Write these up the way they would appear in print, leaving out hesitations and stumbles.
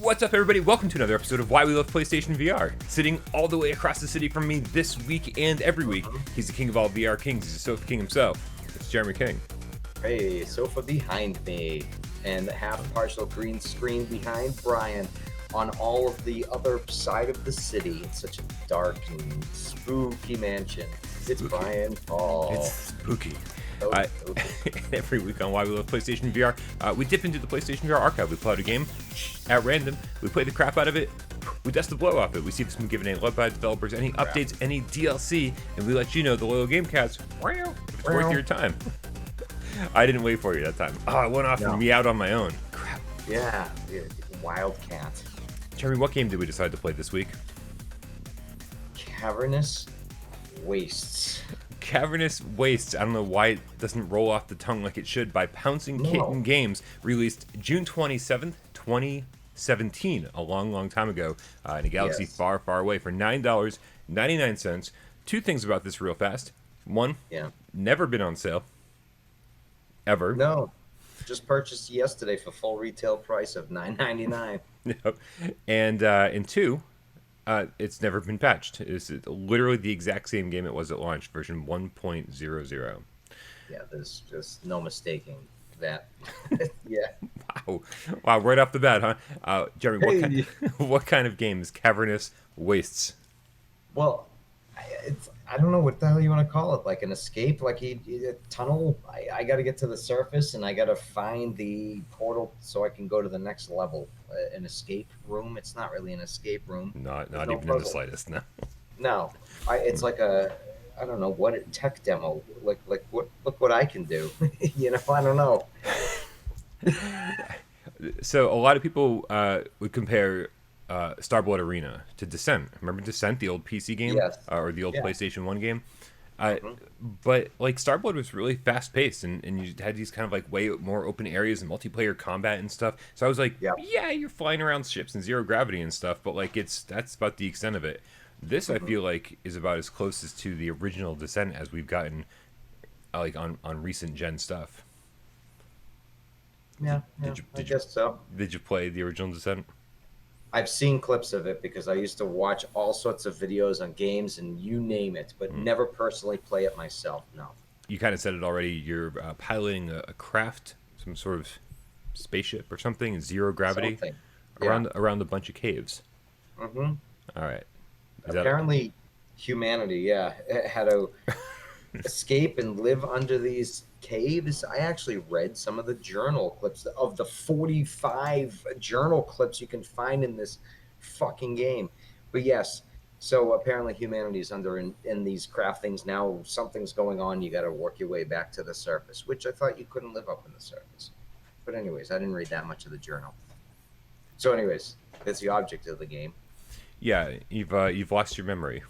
What's up, everybody? Welcome to another episode of Why We Love PlayStation VR. Sitting all the way across the city from me this week and every week, he's the king of all VR kings. He's the sofa king himself. It's Jeremy King. Hey, sofa behind me, and half partial green screen behind Brian on all of the other side of the city. It's such a dark and spooky mansion. It's Brian Paul. It's spooky. Okay. Every week on Why We Love PlayStation VR, we dip into the PlayStation VR archive. We pull out a game at random, we play the crap out of it, we dust the blow off it, we see if it's been given any love by developers, any updates, any DLC, and we let you know, the loyal game cats, if it's worth your time. I didn't wait for you that time. Oh, I went off and me out on my own. Crap. Yeah, Wildcat. Jeremy, what game did we decide to play this week? Cavernous Wastes. Cavernous Wastes. I don't know why it doesn't roll off the tongue like it should. By Pouncing Kitten Games, released June 27th, 2017, a long time ago, in a galaxy far, far away, for $9.99. Two things about this real fast. One, never been on sale. Ever. No, just purchased yesterday for full retail price of $9.99. Yep. And two, it's never been patched. It's literally the exact same game it was at launch, version 1.00. Yeah, there's just no mistaking that. Yeah. Wow, right off the bat, huh? Jeremy, what kind of game is Cavernous Wastes? Well, I don't know what the hell you want to call it. Like an escape, like a tunnel. I got to get to the surface, and I got to find the portal so I can go to the next level. An escape room. It's not really an escape room. Not even in the slightest. No. No, it's like a, I don't know what, a tech demo. Like what? Look what I can do. I don't know. So a lot of people would compare Starblood Arena to Descent. Remember Descent, the old PC game? Yes. Or the old PlayStation 1 game? But like Starblood was really fast paced, and you had these kind of like way more open areas and multiplayer combat and stuff. So I was like, yeah, you're flying around ships in zero gravity and stuff, but like that's about the extent of it. This I feel like is about as close as to the original Descent as we've gotten like on recent gen stuff. I guess so. Did you play the original Descent? I've seen clips of it because I used to watch all sorts of videos on games and you name it, but never personally play it myself. No. You kind of said it already. You're piloting a craft, some sort of spaceship or something in zero gravity around a bunch of caves. Mm-hmm. All right. Apparently, humanity, had to escape and live under these caves. I actually read some of the journal clips of the 45 journal clips you can find in this fucking game. But yes, so apparently humanity is under in these craft things now. Something's going on. You got to work your way back to the surface, which I thought you couldn't live up in the surface. But anyways, I didn't read that much of the journal. So anyways, that's the object of the game. Yeah, you've lost your memory.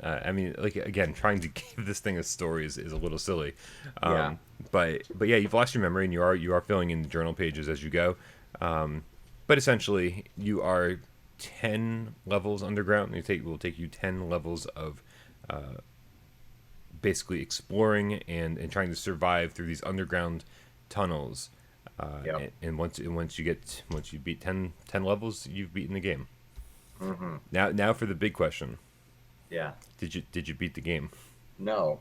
I mean, like, again, trying to give this thing a story is a little silly. But yeah, you've lost your memory, and you are filling in the journal pages as you go. But essentially, you are 10 levels underground. It will take you 10 levels of basically exploring and trying to survive through these underground tunnels. And once you beat 10 levels, you've beaten the game. Mm-hmm. Now for the big question. Yeah. Did you beat the game? No.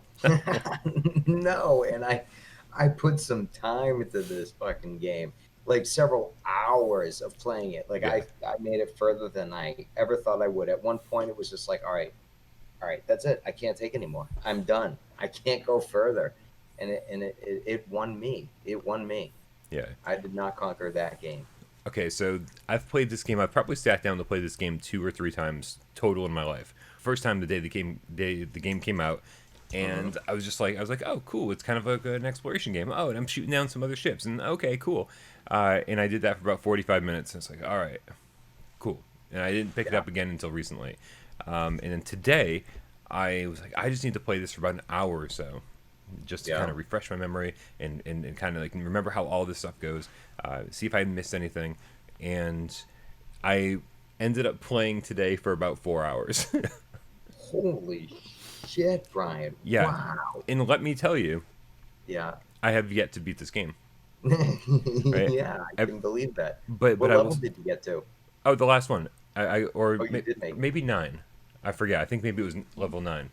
No, and I put some time into this fucking game. Like several hours of playing it. Like I made it further than I ever thought I would. At one point it was just like, all right, that's it. I can't take anymore. I'm done. I can't go further. And it won me. It won me. Yeah. I did not conquer that game. Okay, so I've played this game. I've probably sat down to play this game 2 or 3 times total in my life. First time the day the game came out, and I was like, oh, cool. It's kind of like an exploration game. Oh, and I'm shooting down some other ships, and okay, cool. And I did that for about 45 minutes. And it's like, all right, cool. And I didn't pick it up again until recently. And then today, I was like, I just need to play this for about an hour or so, just to kind of refresh my memory and kind of like remember how all this stuff goes, see if I missed anything. And I ended up playing today for about 4 hours. Holy shit, Brian. Yeah. Wow. And let me tell you, I have yet to beat this game. Right? Yeah, I can believe that. But what I level will, did you get to? Oh, the last one. Oh, you did make Maybe 9. I forget. I think maybe it was level 9.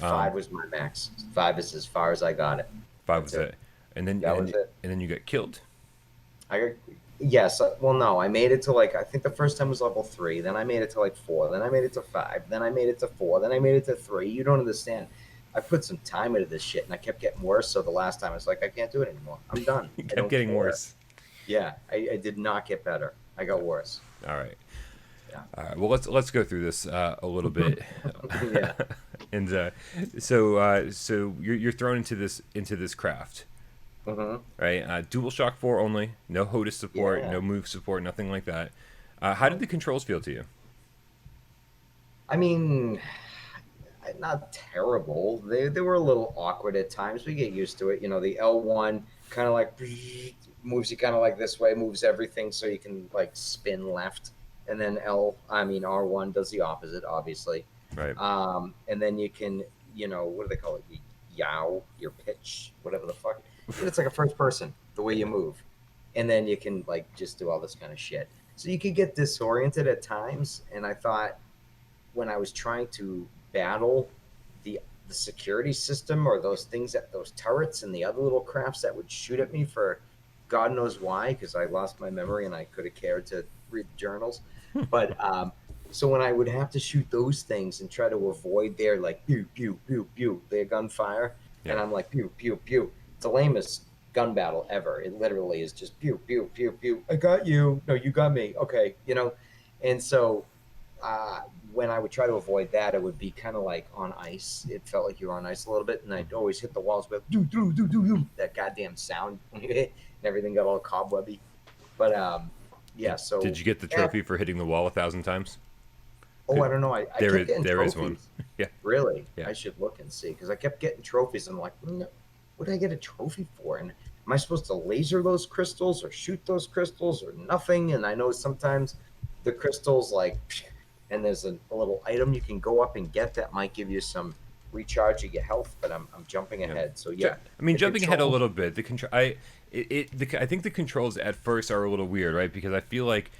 Um, 5 was my max. 5 is as far as I got it. 5 That's was it. it. And then That was it. you got killed. I got, yes. Well, no, I made it to like I think the first time was level 3. Then I made it to like 4. Then I made it to 5. Then I made it to 4. Then I made it to 3. You don't understand. I put some time into this shit, and I kept getting worse. So the last time I was like, I can't do it anymore. I'm done. It I kept don't getting care. worse. Yeah, I did not get better. I got worse. All right. Yeah. All right. Well, let's go through this a little bit. Yeah. And so you're thrown into this craft, Hmm. right? DualShock 4 only, no HOTAS support, Yeah. no move support, nothing like that. How did No. the controls feel to you? I mean, not terrible. They were a little awkward at times. We get used to it. You know, the L1 kind of like moves you kind of like this way, moves everything so you can like spin left, and then R1 does the opposite, obviously. Right. And then you can, what do they call it? Yow, your pitch, whatever the fuck. It's like a first person, the way you move, and then you can like just do all this kind of shit. So you could get disoriented at times, and I thought when I was trying to battle the security system or those things that those turrets and the other little crafts that would shoot at me for God knows why, because I lost my memory and I could have cared to read journals. But so when I would have to shoot those things and try to avoid their like pew pew pew pew their gunfire, Yeah. and I'm like pew pew pew. It's the lamest gun battle ever. It literally is just pew pew pew pew. I got you. No, you got me. Okay, and so uh, when I would try to avoid that, it would be kind of like on ice. It felt like you were on ice a little bit, and I'd always hit the walls with do that goddamn sound when you hit, and everything got all cobwebby. But yeah. Did So you get the eh, trophy for hitting the wall 1,000 times? I don't know. I There kept is getting there is one. trophies. Yeah. Really, Yeah. I should look and see because I kept getting trophies. And I'm like, what did I get a trophy for? And am I supposed to laser those crystals or shoot those crystals or nothing? And I know sometimes the crystals like, and there's a little item you can go up and get that might give you some recharge of your health. But I'm jumping Yeah. ahead. So yeah, I mean, the jumping ahead a controls. little bit, the control, I think the controls at first are a little weird, right? Because I feel like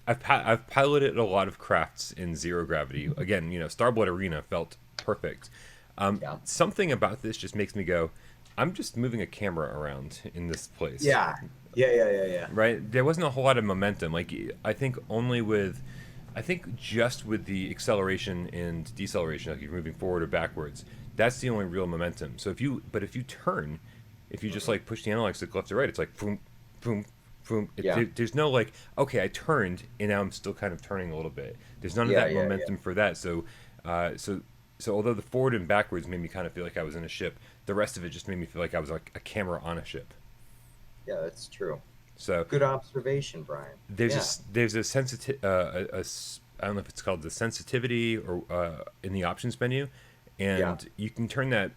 I've piloted a lot of crafts in zero gravity. Again, Starblood Arena felt perfect. Yeah, Something about this just makes me go, I'm just moving a camera around in this place, yeah, yeah. right? There wasn't a whole lot of momentum. Like I think just with the acceleration and deceleration, like you're moving forward or backwards, that's the only real momentum. So if you turn, if you just like push the analog stick left to right, it's like boom, boom, boom. Yeah, There's no like, okay, I turned and now I'm still kind of turning a little bit. There's none of yeah, that yeah, yeah. momentum for that. Uh, so, so although the forward and backwards made me kind of feel like I was in a ship, the rest of it just made me feel like I was like a camera on a ship. Yeah, that's true. So Good observation, Brian. Yeah, there's a I don't know if it's called the sensitivity or in the options menu, yeah, and you can turn that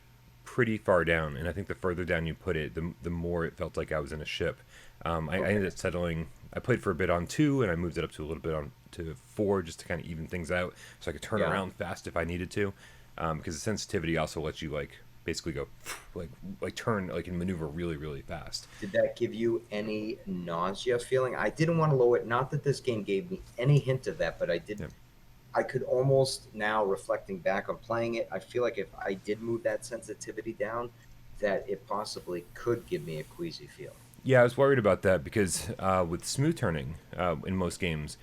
pretty far down. And I think the further down you put it, the more it felt like I was in a ship. I ended okay, up settling. I played for a bit on 2, and I moved it up to a little bit on to 4 just to kind of even things out, so I could turn yeah. around fast if I needed to. Because the sensitivity also lets you like basically go like turn like and maneuver really really fast. Did that give you any nausea feeling? I didn't want to lower it. Not that this game gave me any hint of that, but I did. Yeah. I could almost now, reflecting back on playing it, I feel like if I did move that sensitivity down, that it possibly could give me a queasy feeling. Yeah, I was worried about that because with smooth turning in most games,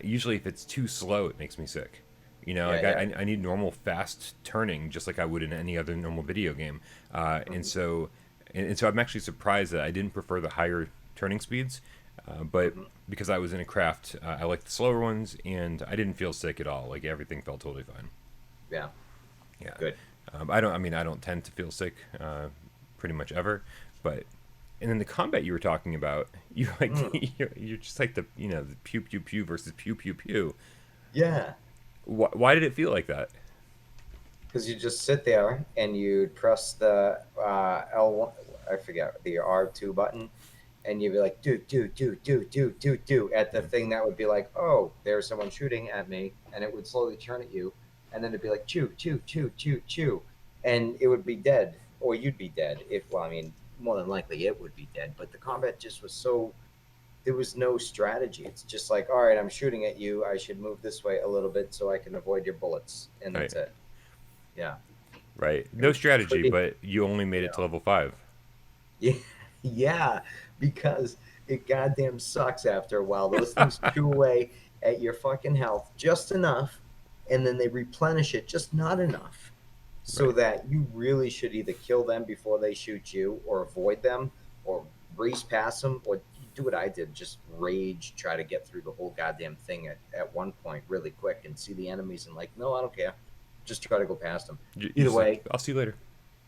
usually if it's too slow, it makes me sick. Yeah, Like yeah. I need normal fast turning just like I would in any other normal video game. And Hmm. so and so I'm actually surprised that I didn't prefer the higher turning speeds. But Hmm. because I was in a craft, I like the slower ones, and I didn't feel sick at all. Like everything felt totally fine. Yeah, Yeah, good. I don't. I mean, I don't tend to feel sick, pretty much ever. But and then the combat you were talking about, you like Mm. you're just like the pew pew pew versus pew pew pew. Yeah, Why did it feel like that? because you just sit there and you'd press the L1, I forget, the R2 button, and you'd be like, do at the Yeah. thing that would be like, oh, there's someone shooting at me, and it would slowly turn at you, and then it'd be like, chew, and it would be dead, or you'd be dead. If, well, I mean, more than likely it would be dead, but the combat just was so there was no strategy. It's just like, all right, I'm shooting at you. I should move this way a little bit so I can avoid your bullets, and Right. that's it. Yeah, Right. it No was strategy, pretty. but you only made You it to know, level 5. yeah, yeah, because it goddamn sucks after a while. Those things chew away at your fucking health just enough, and then they replenish it just not enough, so Right. that you really should either kill them before they shoot you, or avoid them, or race past them, or do what I did, just rage, try to get through the whole goddamn thing at one point really quick and see the enemies and like, no, I don't care. Just try to go past them. You Either just like, way, I'll see you later.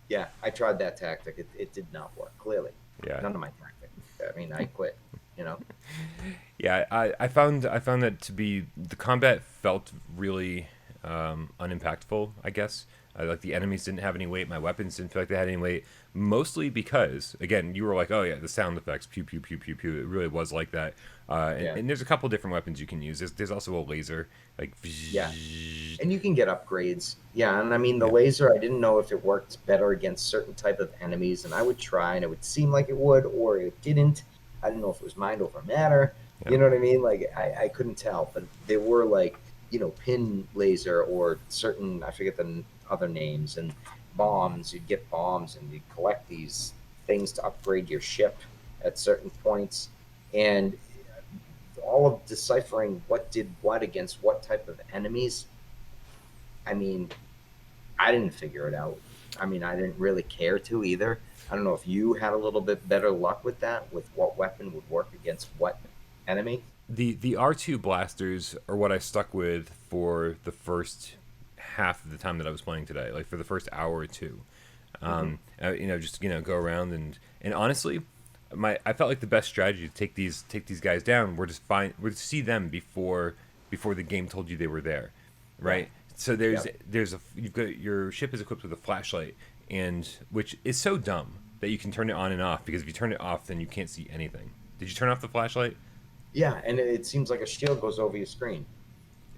yeah, I tried that tactic. It did not work, clearly. Yeah. None of my tactic. I mean, I quit, you know? Yeah, I found that to be the combat felt really unimpactful. I guess like the enemies didn't have any weight, my weapons didn't feel like they had any weight. Mostly because again, you were like, oh yeah, the sound effects, pew pew pew pew pew. It really was like that. And, Yeah. and there's a couple different weapons you can use. There's also a laser, like Yeah. And you can get upgrades. Yeah, and I mean the yeah, laser, I didn't know if it worked better against certain type of enemies, and I would try, and it would seem like it would, or it didn't. I didn't know if it was mind over matter. yeah. You know what I mean? Like I couldn't tell, but there were like pin laser or certain, I forget the other names, and bombs. You'd get bombs, and you'd collect these things to upgrade your ship at certain points, and all of deciphering what did what against what type of enemies. I mean, I didn't figure it out. I mean, I didn't really care to either. I don't know if you had a little bit better luck with that, with what weapon would work against what enemy. The R2 blasters are what I stuck with for the first half of the time that I was playing today, like for the first hour or two. Hmm. Just go around and honestly, I felt like the best strategy to take these guys down were to see them before the game told you they were there, Yeah, right? So yeah, you've got your ship is equipped with a flashlight, and which is so dumb that you can turn it on and off, because if you turn it off, then you can't see anything. Did you turn off the flashlight? yeah. And it seems like a shield goes over your screen.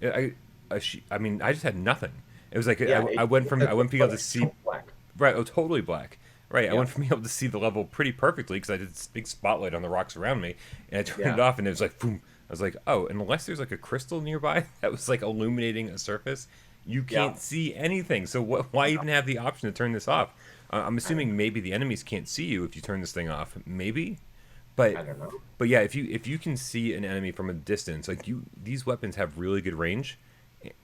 I mean, I just had nothing. It was like Yeah, I went from being able to see black. right, oh, totally black. Right, I Yeah, went from being able to see the level pretty perfectly because I did this big spotlight on the rocks around me, and I turned it yeah. off, and it was like boom. I was like, oh, unless there's like a crystal nearby that was like illuminating a surface, you Yeah. can't see anything. So why even have the option to turn this off? I'm I don't assuming maybe the enemies can't see you if you turn this thing off. Maybe, but I don't know. but yeah, if you can see an enemy from a distance, like these weapons have really good range,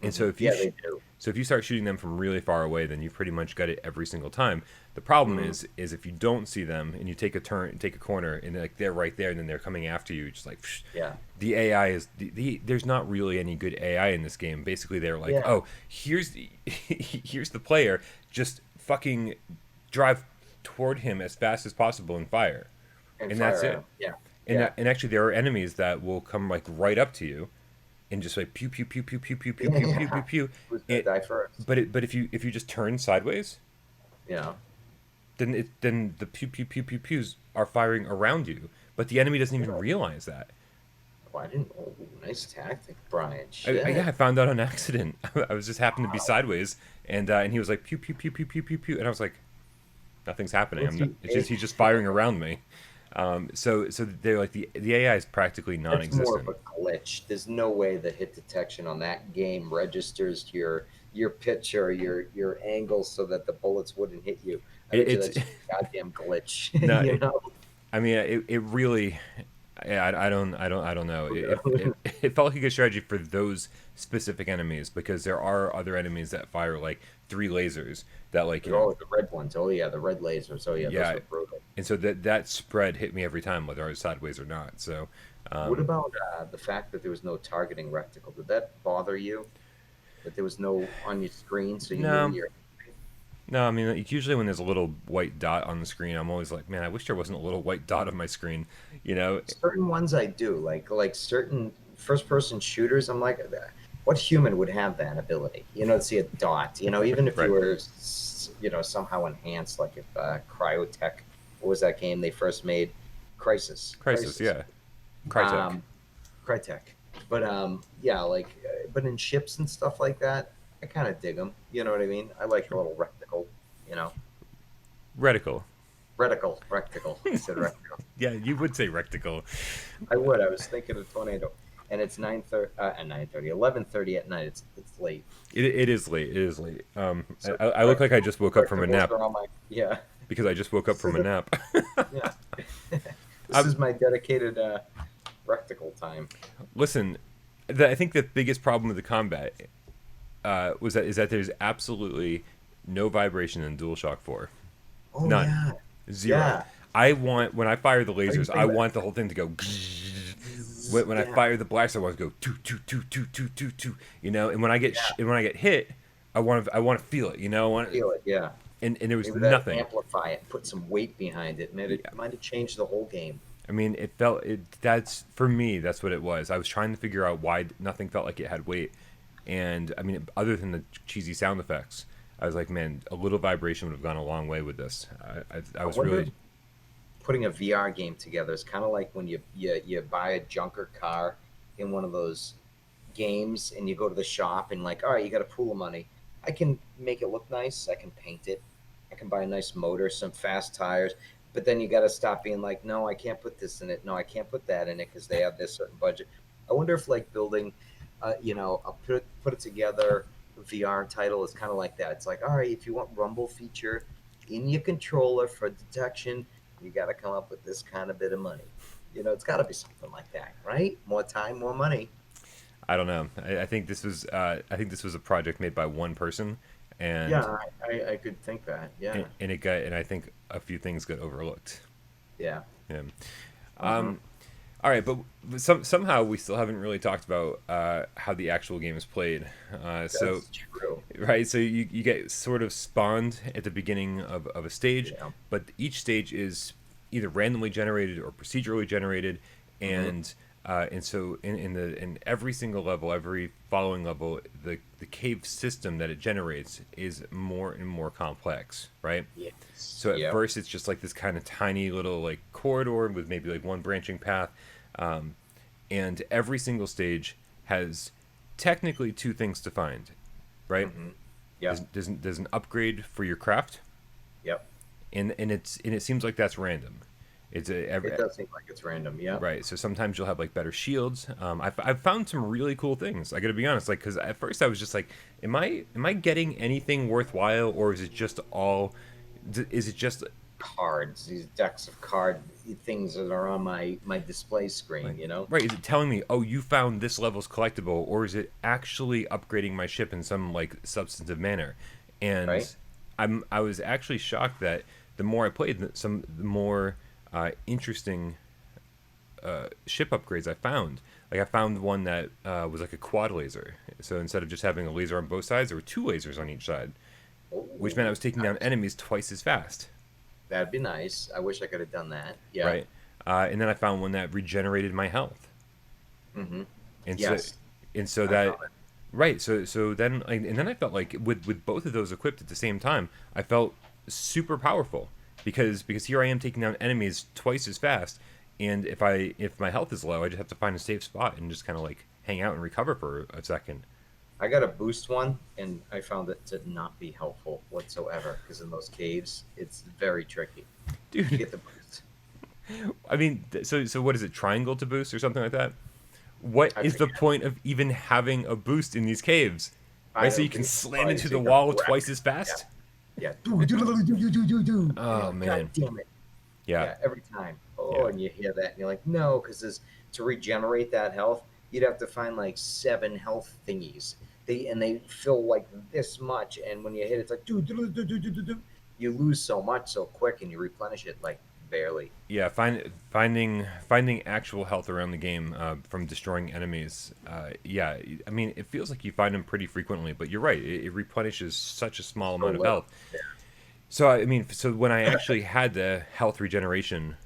and so Yeah, they do. if you start shooting them from really far away, then you've pretty much got it every single time. The problem Hmm. is if you don't see them and you take a turn, take a corner, and like they're right there, and then they're coming after you, just like psh, Yeah, the AI is there's not really any good AI in this game. Basically, they're like, yeah. oh, here's the player, just fucking drive toward him as fast as possible and fire, And and that's fire at it. 'em. Yeah, And yeah, and actually, there are enemies that will come like right up to you, and just like pew pew pew pew pew pew pew yeah, pew pew yeah. pew pew. Who's gonna It, die first? but if you just turn sideways, Yeah. then the pew pew pew pew pews are firing around you, but the enemy doesn't even Yeah. realize that. Oh, I didn't. Oh, nice tactic, Brian. Yeah, Shit. I found out on accident. I was just happened to be Wow. sideways, and he was like pew pew pew pew pew pew pew, and I was like, nothing's happening. What's he? It's just he's just firing around me. So they're like the AI is practically That's more of non-existent. a glitch. There's no way the hit detection on that game registers your pitch or your angle so that the bullets wouldn't hit you. I bet you It's that's just a goddamn glitch. no, You know? I mean, it really, yeah, I don't know. Who It knows? it felt like a good strategy for those specific enemies, because there are other enemies that fire like three lasers that like Oh, the red ones. Oh yeah, the red lasers. Oh yeah, those yeah, are brutal. and so that spread hit me every time, whether I was sideways or not. So, What um, about the fact that there was no targeting reticle? Did that bother you? That there was no on your screen, so you knew no, your. no, I mean, like, usually when there's a little white dot on the screen, I'm always like, man, I wish there wasn't a little white dot on my screen, you know? Certain ones I do, like certain first person shooters. I'm like, what human would have that ability? To see a dot. Even if you Right, were, somehow enhanced, like if Cryotech, what was that game they first made? Crisis, Crisis. yeah, Crytek. Um, Crytek. But yeah, like, but in ships and stuff like that, I kind of dig them. You know what I mean? I like the little reticle. You know, Reticle. Rectical. I said rectical. Yeah, you would say rectical. I would. I was thinking of tornado, and it's 9:30 at 9:30, 11:30 at night. It's late. It is late. It is late. So I look like I just woke up from a rectangles nap are on my yeah. because I just woke up This from is a nap. yeah. This is my dedicated rectical time. Listen, I think the biggest problem with the combat is that there's absolutely no vibration in DualShock 4. Oh None. yeah. Zero. Yeah. I want when I fire the do you lasers, think I that? want the whole thing to go. When I Yeah. fire the blast, I want to go toot toot toot toot toot toot toot. You know, and when I get and when I get hit, I want to feel it. You know, Feel it. Yeah. and there was Maybe that nothing. amplify it, put some weight behind it. Might have changed the whole game. I mean, it felt it. That's for me. That's what it was. I was trying to figure out why nothing felt like it had weight, and I mean, other than the cheesy sound effects, I was like, man, a little vibration would have gone a long way with this. I was wonder really. putting a VR game together is kind of like when you buy a junker car in one of those games and you go to the shop and like, all right, you got a pool of money. I can make it look nice. I can paint it. I can buy a nice motor, some fast tires. But then you got to stop being like, no, I can't put this in it. No, I can't put that in it because they have this certain budget. I wonder if like building, a put it together VR title is kind of like that. It's like, all right, if you want rumble feature in your controller for detection, you got to come up with this kind of bit of money. It's got to be something like that, right? More time, more money. I don't know. I think this was. I think this was a project made by one person, and Yeah, I could think that. Yeah, and it got. And I think a few things got overlooked. yeah. Yeah. Uh-huh. All right, but somehow we still haven't really talked about how the actual game is played. So That's true. right, so you get sort of spawned at the beginning of a stage, Yeah. but each stage is either randomly generated or procedurally generated, and so in every single level, every following level, the cave system that it generates is more and more complex, right? Yes. So at Yep. first it's just like this kind of tiny little like corridor with maybe like one branching path, and every single stage has technically two things to find, right? Yep. There's an upgrade for your craft, Yep. and it seems like that's random. It does seem like it's random. Yeah. Right. So sometimes you'll have like better shields. I've found some really cool things. I got to be honest, like because at first I was just like, am I getting anything worthwhile, or is it just all? Is it just Cards, these decks of card things that are on my display screen. right? Is it telling me, oh, you found this level's collectible, or is it actually upgrading my ship in some like substantive manner? And Right. I was actually shocked that the more I played, the more interesting ship upgrades I found. Like I found one that was like a quad laser. So instead of just having a laser on both sides, there were two lasers on each side, which meant I was taking down enemies twice as fast. That'd be nice. I wish I could have done that. Yeah. Right. And then I found one that regenerated my health. Mm-hmm. And Yes. so I that found it. right. So then and then I felt like with both of those equipped at the same time, I felt super powerful because here I am taking down enemies twice as fast. And if my health is low, I just have to find a safe spot and just kind of like hang out and recover for a second. I got a boost one, and I found it to not be helpful whatsoever because in those caves, it's very tricky to Dude, get the boost. I mean, so what is it? Triangle to boost or something like that? What I is the forget. point of even having a boost in these caves? I Right, so don't you can think it's slam probably into so the you can wall whack. twice as fast. Yeah. Do. Oh, man. God damn it. Yeah. Yeah, every time. Oh, Yeah. and you hear that, and you're like, no, because to regenerate that health, you'd have to find like 7 health thingies. They fill like this much, and when you hit, it's like do. You lose so much so quick, and you replenish it like barely. Yeah, finding actual health around the game from destroying enemies. Yeah, I mean, it feels like you find them pretty frequently, but you're right. It replenishes such a small amount of health. Yeah. So I mean, so when I actually had the health regeneration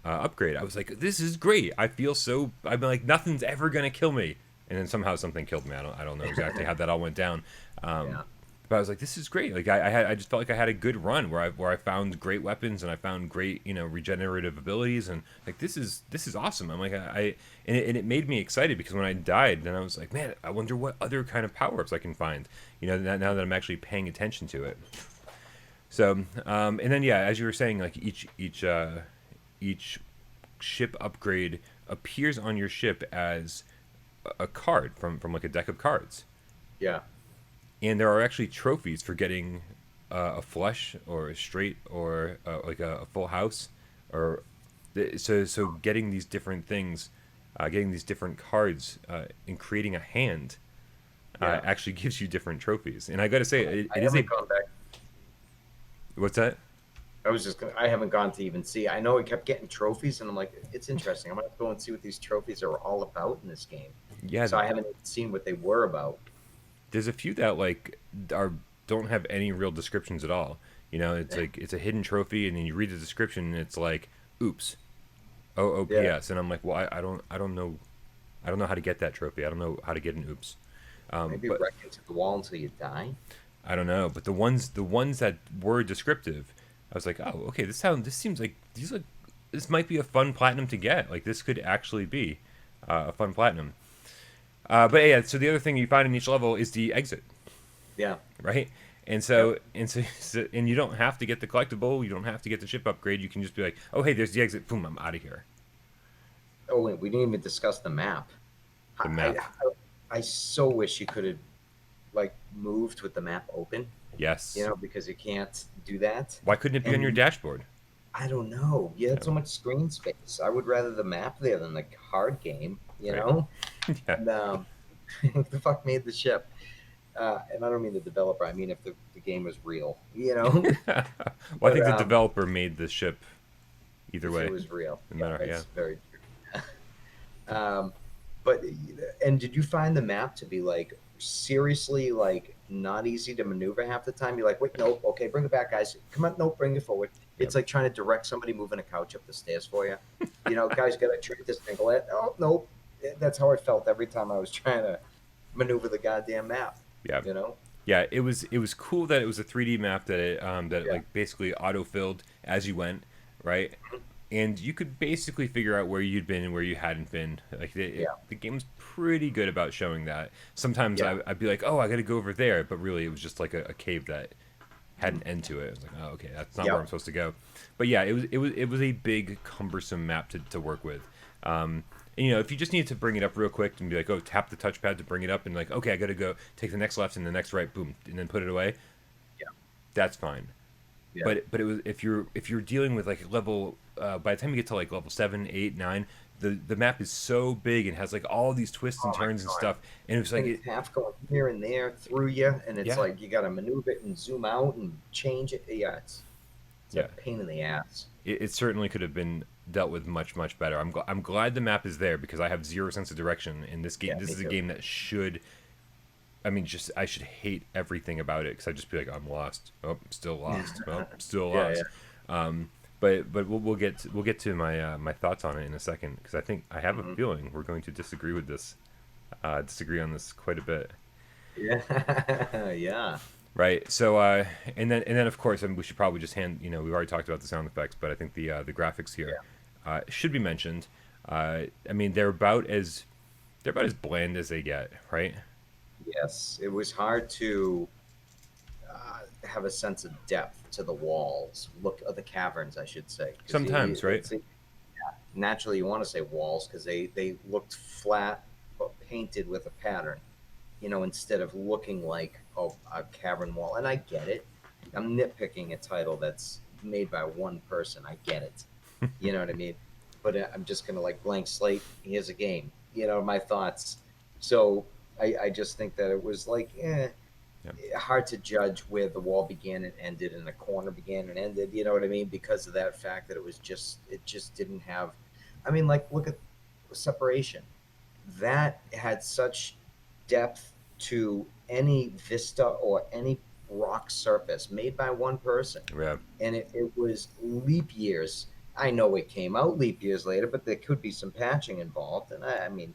upgrade, I was like, "This is great." I feel so. I'm like, nothing's ever gonna kill me, and then somehow something killed me. I don't know exactly how that all went down. Yeah. But I was like, "This is great." Like I just felt like I had a good run where I found great weapons and I found great regenerative abilities and like this is awesome. I'm like and it made me excited because when I died, then I was like, man, I wonder what other kind of power ups I can find. Now that I'm actually paying attention to it. So, and then yeah, as you were saying, like each ship upgrade appears on your ship as a card from like a deck of cards, Yeah. and there are actually trophies for getting a flush or a straight or like a full house, or so getting these different things, getting these different cards, and creating a hand Yeah. actually gives you different trophies. And I got to say, I it is haven't a gone back. what's that? I was just gonna, I haven't gone to even see. I know it kept getting trophies, and I'm like, it's interesting. I'm gonna go and see what these trophies are all about in this game. Yeah, So I haven't even seen what they were about. there's a few that like are don't have any real descriptions at all. You know, it's like it's a hidden trophy, and then you read the description, and it's like, "Oops, Yeah. OOPS," and I'm like, "Well, I don't know, I don't know how to get that trophy. I don't know how to get an oops." Maybe But wreck into the wall until you die. I don't know. But the ones that were descriptive, I was like, "Oh, okay. This seems like this might be a fun platinum to get. Like this could actually be a fun platinum." But yeah, so the other thing you find in each level is the exit, Yeah. right? And Yep. and you don't have to get the collectible. You don't have to get the ship upgrade. You can just be like, oh hey, there's the exit. Boom, I'm out of here. Oh wait, we didn't even discuss the map. The I map, I so wish you could have like moved with the map open. yes. Because you can't do that. Why couldn't it be on your And dashboard? I don't know. You had so No, much screen space. I would rather the map there than the card game. right? Yeah. And who the fuck made the ship? And I don't mean the developer. I mean if the game was real. Well, I But think the developer made the ship either if it way. was real, No yeah, matter, yeah. that's very true. um, but and did you find the map to be like seriously like not easy to maneuver half the time? You're like, wait, nope, okay, bring it back, guys. Come on, nope, bring it forward. Yep. It's like trying to direct somebody moving a couch up the stairs for you. Guys, got to treat this angle at. Oh, nope. That's how I felt every time I was trying to maneuver the goddamn map. Yeah. You know? Yeah, it was cool that it was a 3D map that Yeah. like basically auto filled as you went, right? And you could basically figure out where you'd been and where you hadn't been. Like Yeah. the game's pretty good about showing that. Sometimes Yeah. I'd be like, oh, I got to go over there, but really it was just like a cave that had an end to it. I was like, oh, okay, that's not where I'm Yep. supposed to go. But yeah, it was a big cumbersome map to work with. And, if you just need to bring it up real quick and be like, oh, tap the touchpad to bring it up, and like, okay, I got to go take the next left and the next right, boom, and then put it away. Yeah. That's fine. Yeah. But it was if you're dealing with like level by the time you get to like level 7, 8, 9, the map is so big and has like all these twists and Oh my turns and god. stuff, and it was like And it's half going here and there through you, and it's yeah, like you got to maneuver it and zoom out and change it. Yeah, it's a yeah. pain in the ass. It certainly could have been dealt with much better. I'm glad the map is there because I have zero sense of direction in this game. Yeah, This me is a too. game that should. I mean, just I should hate everything about it because I'd just be like, I'm lost. Oh, I'm still lost. Oh, I'm still Yeah, yeah. lost. But we'll get to my my thoughts on it in a second because I think I have a Mhm. feeling we're going to disagree on this quite a bit. Yeah, yeah. Right. So, and then of course, I mean, we should probably just we've already talked about the sound effects, but I think the graphics here Yeah. should be mentioned. I mean, they're about as bland as they get, right? Yes, it was hard to have a sense of depth to the walls. Look of the caverns, I should say, because Sometimes, right? naturally you want to say walls because they looked flat but painted with a pattern. Instead of looking like a cavern wall. And I get it. I'm nitpicking a title that's made by one person. I get it. You know what I mean? But I'm just gonna like blank slate. Here's a game. My thoughts. So I just think that it was like Yeah. hard to judge where the wall began and ended and the corner began and ended. You know what I mean? Because of that fact that it just didn't have. I mean, like look at separation. That had such depth to any vista or any rock surface made by one person. Yeah. And it was leap years. I know it came out leap years later, but there could be some patching involved. And I mean,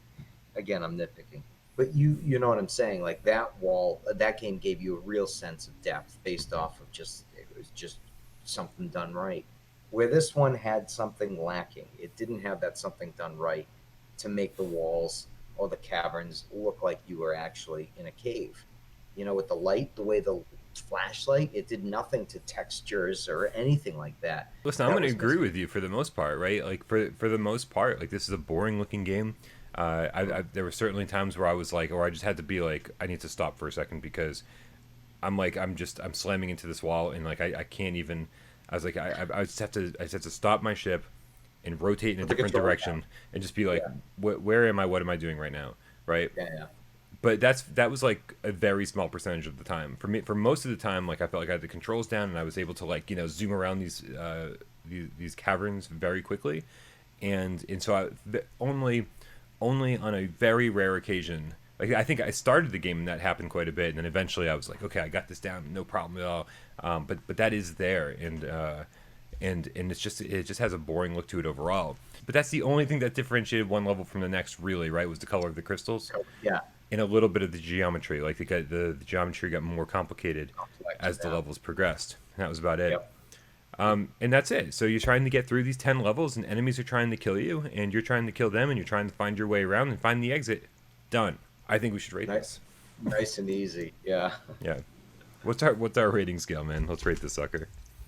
again, I'm nitpicking. But you know what I'm saying? Like that wall, that game gave you a real sense of depth based off of it was just something done right. Where this one had something lacking. It didn't have that something done right to make the walls or the caverns look like you were actually in a cave. with the light, the way the flashlight, it did nothing to textures or anything like that. Listen, I'm That going to was agree missing. with you for the most part, right? Like for the most part, like this is a boring looking game. There were certainly times where I was like, or I just had to be like, I need to stop for a second because I'm slamming into this wall and like I can't even. I was like, I just have to stop my ship and rotate in a Put the different controls down. direction and just be like, Yeah, where am I? What am I doing right now? Right? yeah, yeah. But that was like a very small percentage of the time for me. For most of the time, like I felt like I had the controls down and I was able to like zoom around these caverns very quickly, and so only on a very rare occasion. Like I think I started the game and that happened quite a bit, and then eventually I was like, okay, I got this down, no problem at all. But that is there, and it just has a boring look to it overall. But that's the only thing that differentiated one level from the next, really, right? Was the color of the crystals Yeah, and a little bit of the geometry. Like the geometry got more complicated complex. as the Yeah. levels progressed. And that was about it. Yep. And that's it. So you're trying to get through these 10 levels, and enemies are trying to kill you, and you're trying to kill them, and you're trying to find your way around and find the exit. Done. I think we should rate Nice, this. nice and easy. Yeah. Yeah. What's our rating scale, man? Let's rate this sucker.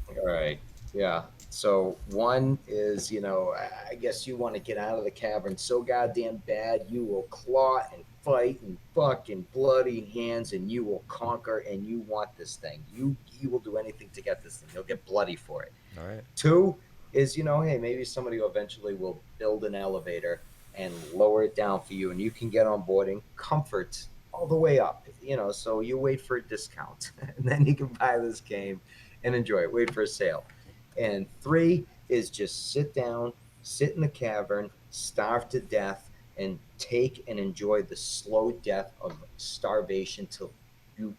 All right. Yeah. So one is, I guess you want to get out of the cavern so goddamn bad, you will claw and fight and fuck and bloody hands, and you will conquer, and you want this thing. You will do anything to get this thing. You'll get bloody for it. All right. Two is, hey, maybe somebody eventually will build an elevator and lower it down for you, and you can get on board in comfort all the way up. So you wait for a discount, and then you can buy this game and enjoy it. Wait for a sale. And three is just sit down, sit in the cavern, starve to death, and take and enjoy the slow death of starvation till you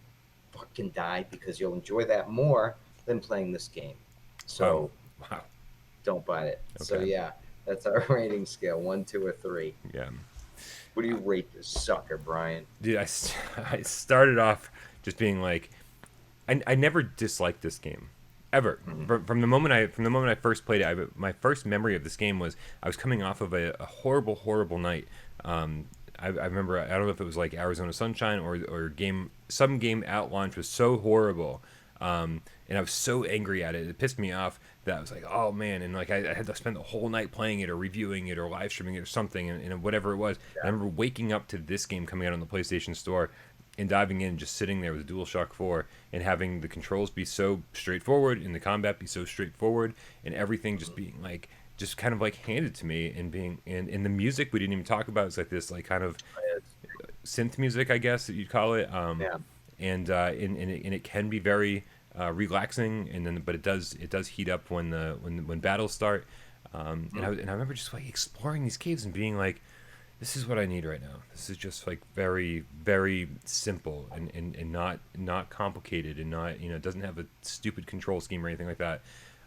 fucking die, because you'll enjoy that more than playing this game. Wow. So Wow. don't buy it. So Okay. yeah, that's our rating scale: 1, 2, or 3. Yeah. What do you rate this sucker, Brian? Dude, I started off just being like, I never disliked this game, ever. Mhm. From the moment I first played it, my first memory of this game was I was coming off of a horrible night. I remember, I don't know if it was like Arizona Sunshine or some game at launch was so horrible, and I was so angry at it. It pissed me off that I was like, oh man, and like I had to spend the whole night playing it or reviewing it or live streaming it or something, and whatever it was. I remember waking up to this game coming out on the PlayStation Store and diving in, just sitting there with DualShock 4 and having the controls be so straightforward and the combat be so straightforward and everything just being like just kind of like handed to me, and being and the music we didn't even talk about. It's like this like kind of synth music, I guess that you'd call it. Yeah. And it can be very relaxing, and then but it does heat up when battles start. And I remember just like exploring these caves and being like, this is what I need right now. This is just like very, very simple and not complicated, and not, it doesn't have a stupid control scheme or anything like that.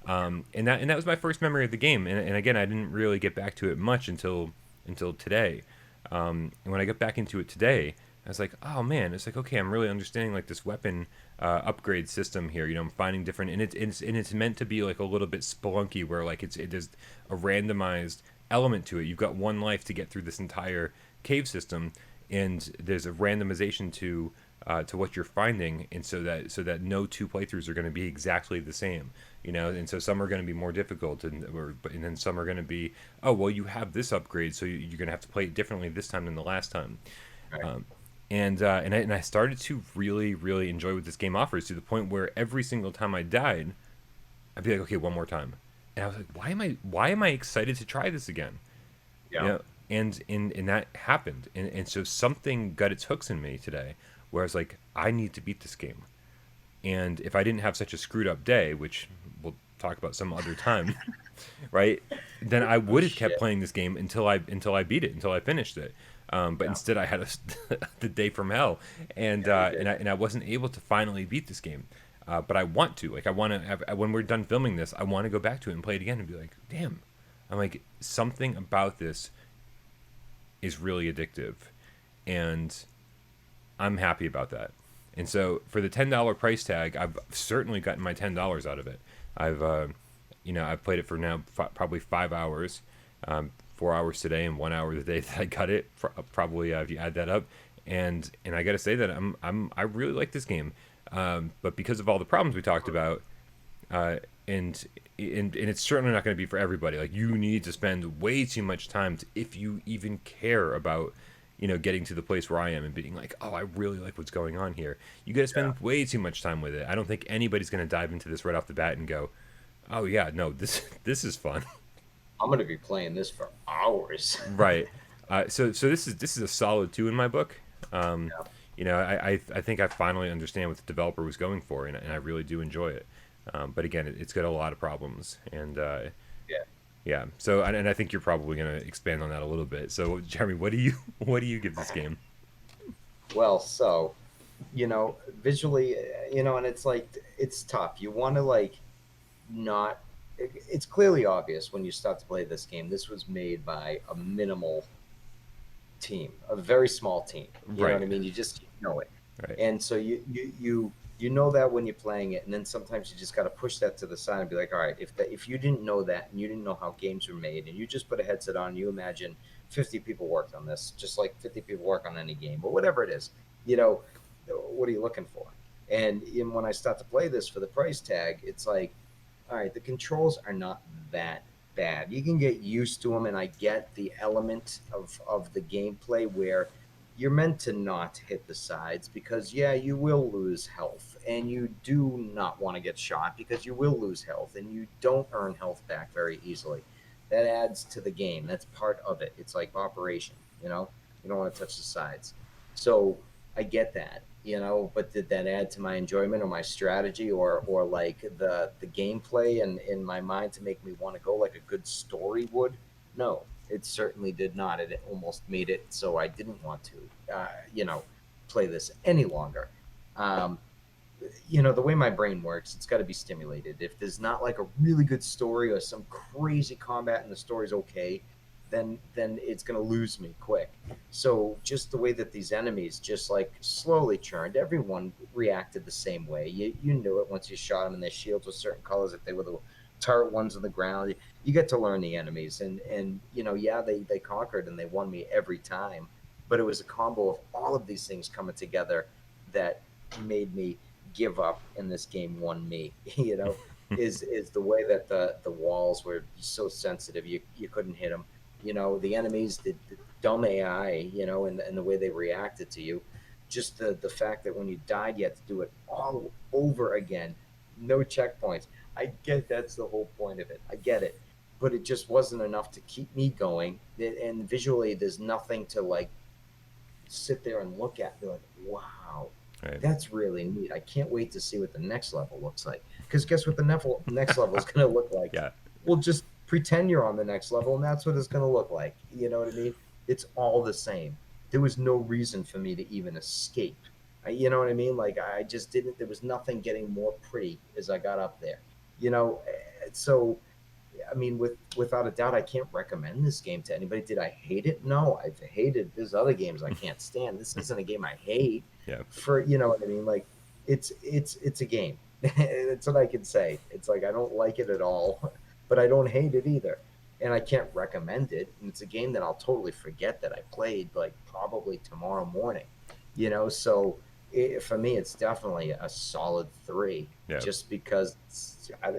And that was my first memory of the game. And again, I didn't really get back to it much until today. And when I got back into it today, I was like, oh man, it's like, okay, I'm really understanding like this weapon upgrade system here. I'm finding different, and it's meant to be like a little bit spelunky, where like there's a randomized element to it. You've got one life to get through this entire cave system, and there's a randomization to what you're finding, and so that no two playthroughs are going to be exactly the same. And so some are going to be more difficult, and then some are going to be, oh well, you have this upgrade, so you're going to have to play it differently this time than the last time. Right. And I started to really, really enjoy what this game offers, to the point where every single time I died, I'd be like, okay, one more time. And I was like, why am I excited to try this again? Yeah. And that happened. And so something got its hooks in me today, where I was like, I need to beat this game. And if I didn't have such a screwed up day, which we'll talk about some other time, right? Then I would have kept Shit. playing this game until I beat it, until I finished it. But Yeah. instead, I had the day from hell, and Yeah, you did. and I wasn't able to finally beat this game. But I want to. Like, I want to have, when we're done filming this, I want to go back to it and play it again and be like, damn. I'm like, something about this is really addictive, and I'm happy about that. And so for the $10 price tag, I've certainly gotten my $10 out of it. I've played it for now probably 5 hours, 4 hours today, and 1 hour the day that I got it. Probably if you add that up, and I got to say that I really like this game, but because of all the problems we talked about, uh, and and it's certainly not going to be for everybody. Like you need to spend way too much time if you even care about getting to the place where I am and being like, oh, I really like what's going on here. You got to Yeah. spend way too much time with it. I don't think anybody's going to dive into this right off the bat and go, oh yeah, no, this is fun. I'm gonna be playing this for hours. Right. So this is a solid two in my book. Um, Yeah. I think I finally understand what the developer was going for, and I really do enjoy it. But again, it's got a lot of problems, and Yeah. yeah. So and I think you're probably going to expand on that a little bit. So Jeremy, what do you what do you give this game? Well, so visually, and it's like it's tough. You want to like not. It's clearly obvious when you start to play this game. This was made by a minimal team, a very small team. You know what Right. I mean? You just know it, Right. and so you know that when you're playing it, and then sometimes you just got to push that to the side and be like, all right, if you didn't know that and you didn't know how games were made, and you just put a headset on, you imagine 50 people worked on this, just like 50 people work on any game or whatever it is. You know, what are you looking for? And when I start to play this for the price tag, it's like, all right, the controls are not that bad. You can get used to them, and I get the element of the gameplay where you're meant to not hit the sides because, yeah, you will lose health, and you do not want to get shot because you will lose health, and you don't earn health back very easily. That adds to the game. That's part of it. It's like operation, you don't want to touch the sides. So I get that, but did that add to my enjoyment or my strategy or like the gameplay and in my mind to make me want to go like a good story would? No, it certainly did not. It almost made it so I didn't want to, play this any longer. Um, the way my brain works, it's got to be stimulated. If there's not like a really good story or some crazy combat and the story's okay, then it's going to lose me quick. So just the way that these enemies just like slowly churned, everyone reacted the same way. You knew it once you shot them, and their shields were certain colors. If they were the turret ones on the ground, you get to learn the enemies, and yeah, they conquered and they won me every time. But it was a combo of all of these things coming together that made me give up, and this game won me. Is the way that the walls were so sensitive, you couldn't hit them. The enemies, the dumb AI, and the way they reacted to you. Just the fact that when you died, you had to do it all over again. No checkpoints. I get that's the whole point of it. I get it. But it just wasn't enough to keep me going. And visually, there's nothing to like sit there and look at and be like, wow, Right. that's really neat. I can't wait to see what the next level looks like. Because guess what the next level is going to look like? Yeah. We'll just pretend you're on the next level, and that's what it's going to look like. You know what I mean? It's all the same. There was no reason for me to even escape. You know what I mean? Like, I just didn't, there was nothing getting more pretty as I got up there. So I mean, without a doubt, I can't recommend this game to anybody. Did I hate it? No, I've hated. There's other games I can't stand. This isn't a game I hate. Yeah. You know what I mean? Like, it's a game. That's what I can say. It's like I don't like it at all, but I don't hate it either, and I can't recommend it. And it's a game that I'll totally forget that I played, like probably tomorrow morning. For me, it's definitely a solid three, Yeah. just because I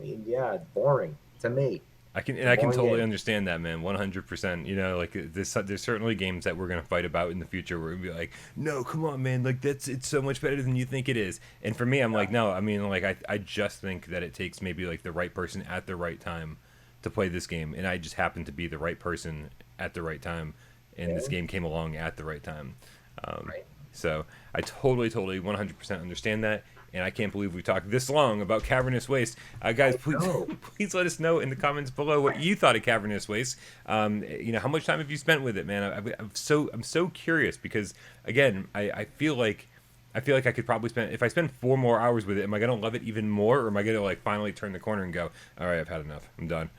mean, yeah, it's boring to me. It's a I can boring totally game. understand that, man. 100%. Like there's certainly games that we're gonna fight about in the future where we'll be like, no, come on, man. Like it's so much better than you think it is. And for me, I'm like, no. I mean, like I just think that it takes maybe like the right person at the right time to play this game, and I just happen to be the right person at the right time, and Yeah, this game came along at the right time. Um, right. so I totally 100% understand that, and I can't believe we talked this long about Cavernous Waste. Guys, I please know. please let us know in the comments below what you thought of Cavernous Waste. How much time have you spent with it, man? I'm so curious because again, I feel like I could probably spend if I spend 4 more hours with it. Am I gonna love it even more, or am I gonna like finally turn the corner and go, all right, I've had enough. I'm done.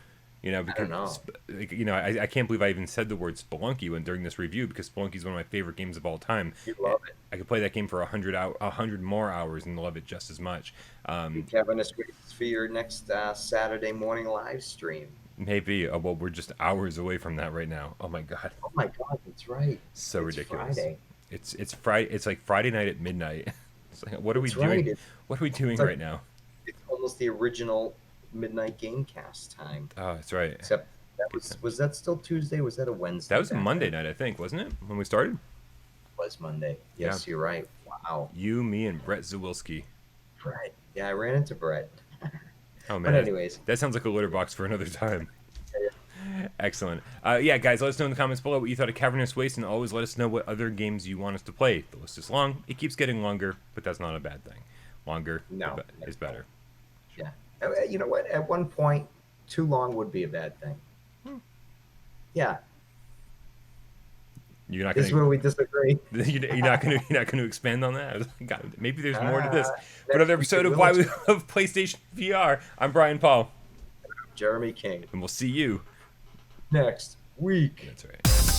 I don't know. Because I can't believe I even said the word Spelunky when during this review because Spelunky is one of my favorite games of all time. You love it. I could play that game for 100 more hours and love it just as much. Cavernous waits for your next Saturday morning live stream. Maybe. Well, we're just hours away from that right now. Oh my god, Oh my God, that's right. so It's ridiculous. Friday. It's Friday. It's like Friday night at midnight. It's like, what are we That's doing? right. What are we doing It's like right now? it's almost the original midnight gamecast time. Oh, that's right. Except that Good was that still Tuesday? Was that a Wednesday? That was a back Monday then? night, I think, wasn't it? When we started? It was Monday. Yes, you're right. Wow. You, me, and Brett Zawilski. Brett. Yeah, I ran into Brett. Oh But man, anyways, that sounds like a litter box for another time. Excellent. Yeah, guys, let us know in the comments below what you thought of Cavernous Waste, and always let us know what other games you want us to play. The list is long. It keeps getting longer, but that's not a bad thing. Longer No. is better. Yeah. You know what? At one point, too long would be a bad thing. Yeah. You're not This is gonna. where we disagree. You're not gonna expand on that. God, maybe there's more to this. For Next another week episode we of will. Why We Love PlayStation VR. I'm Brian Paul, Jeremy King. and we'll see you Next week. That's right.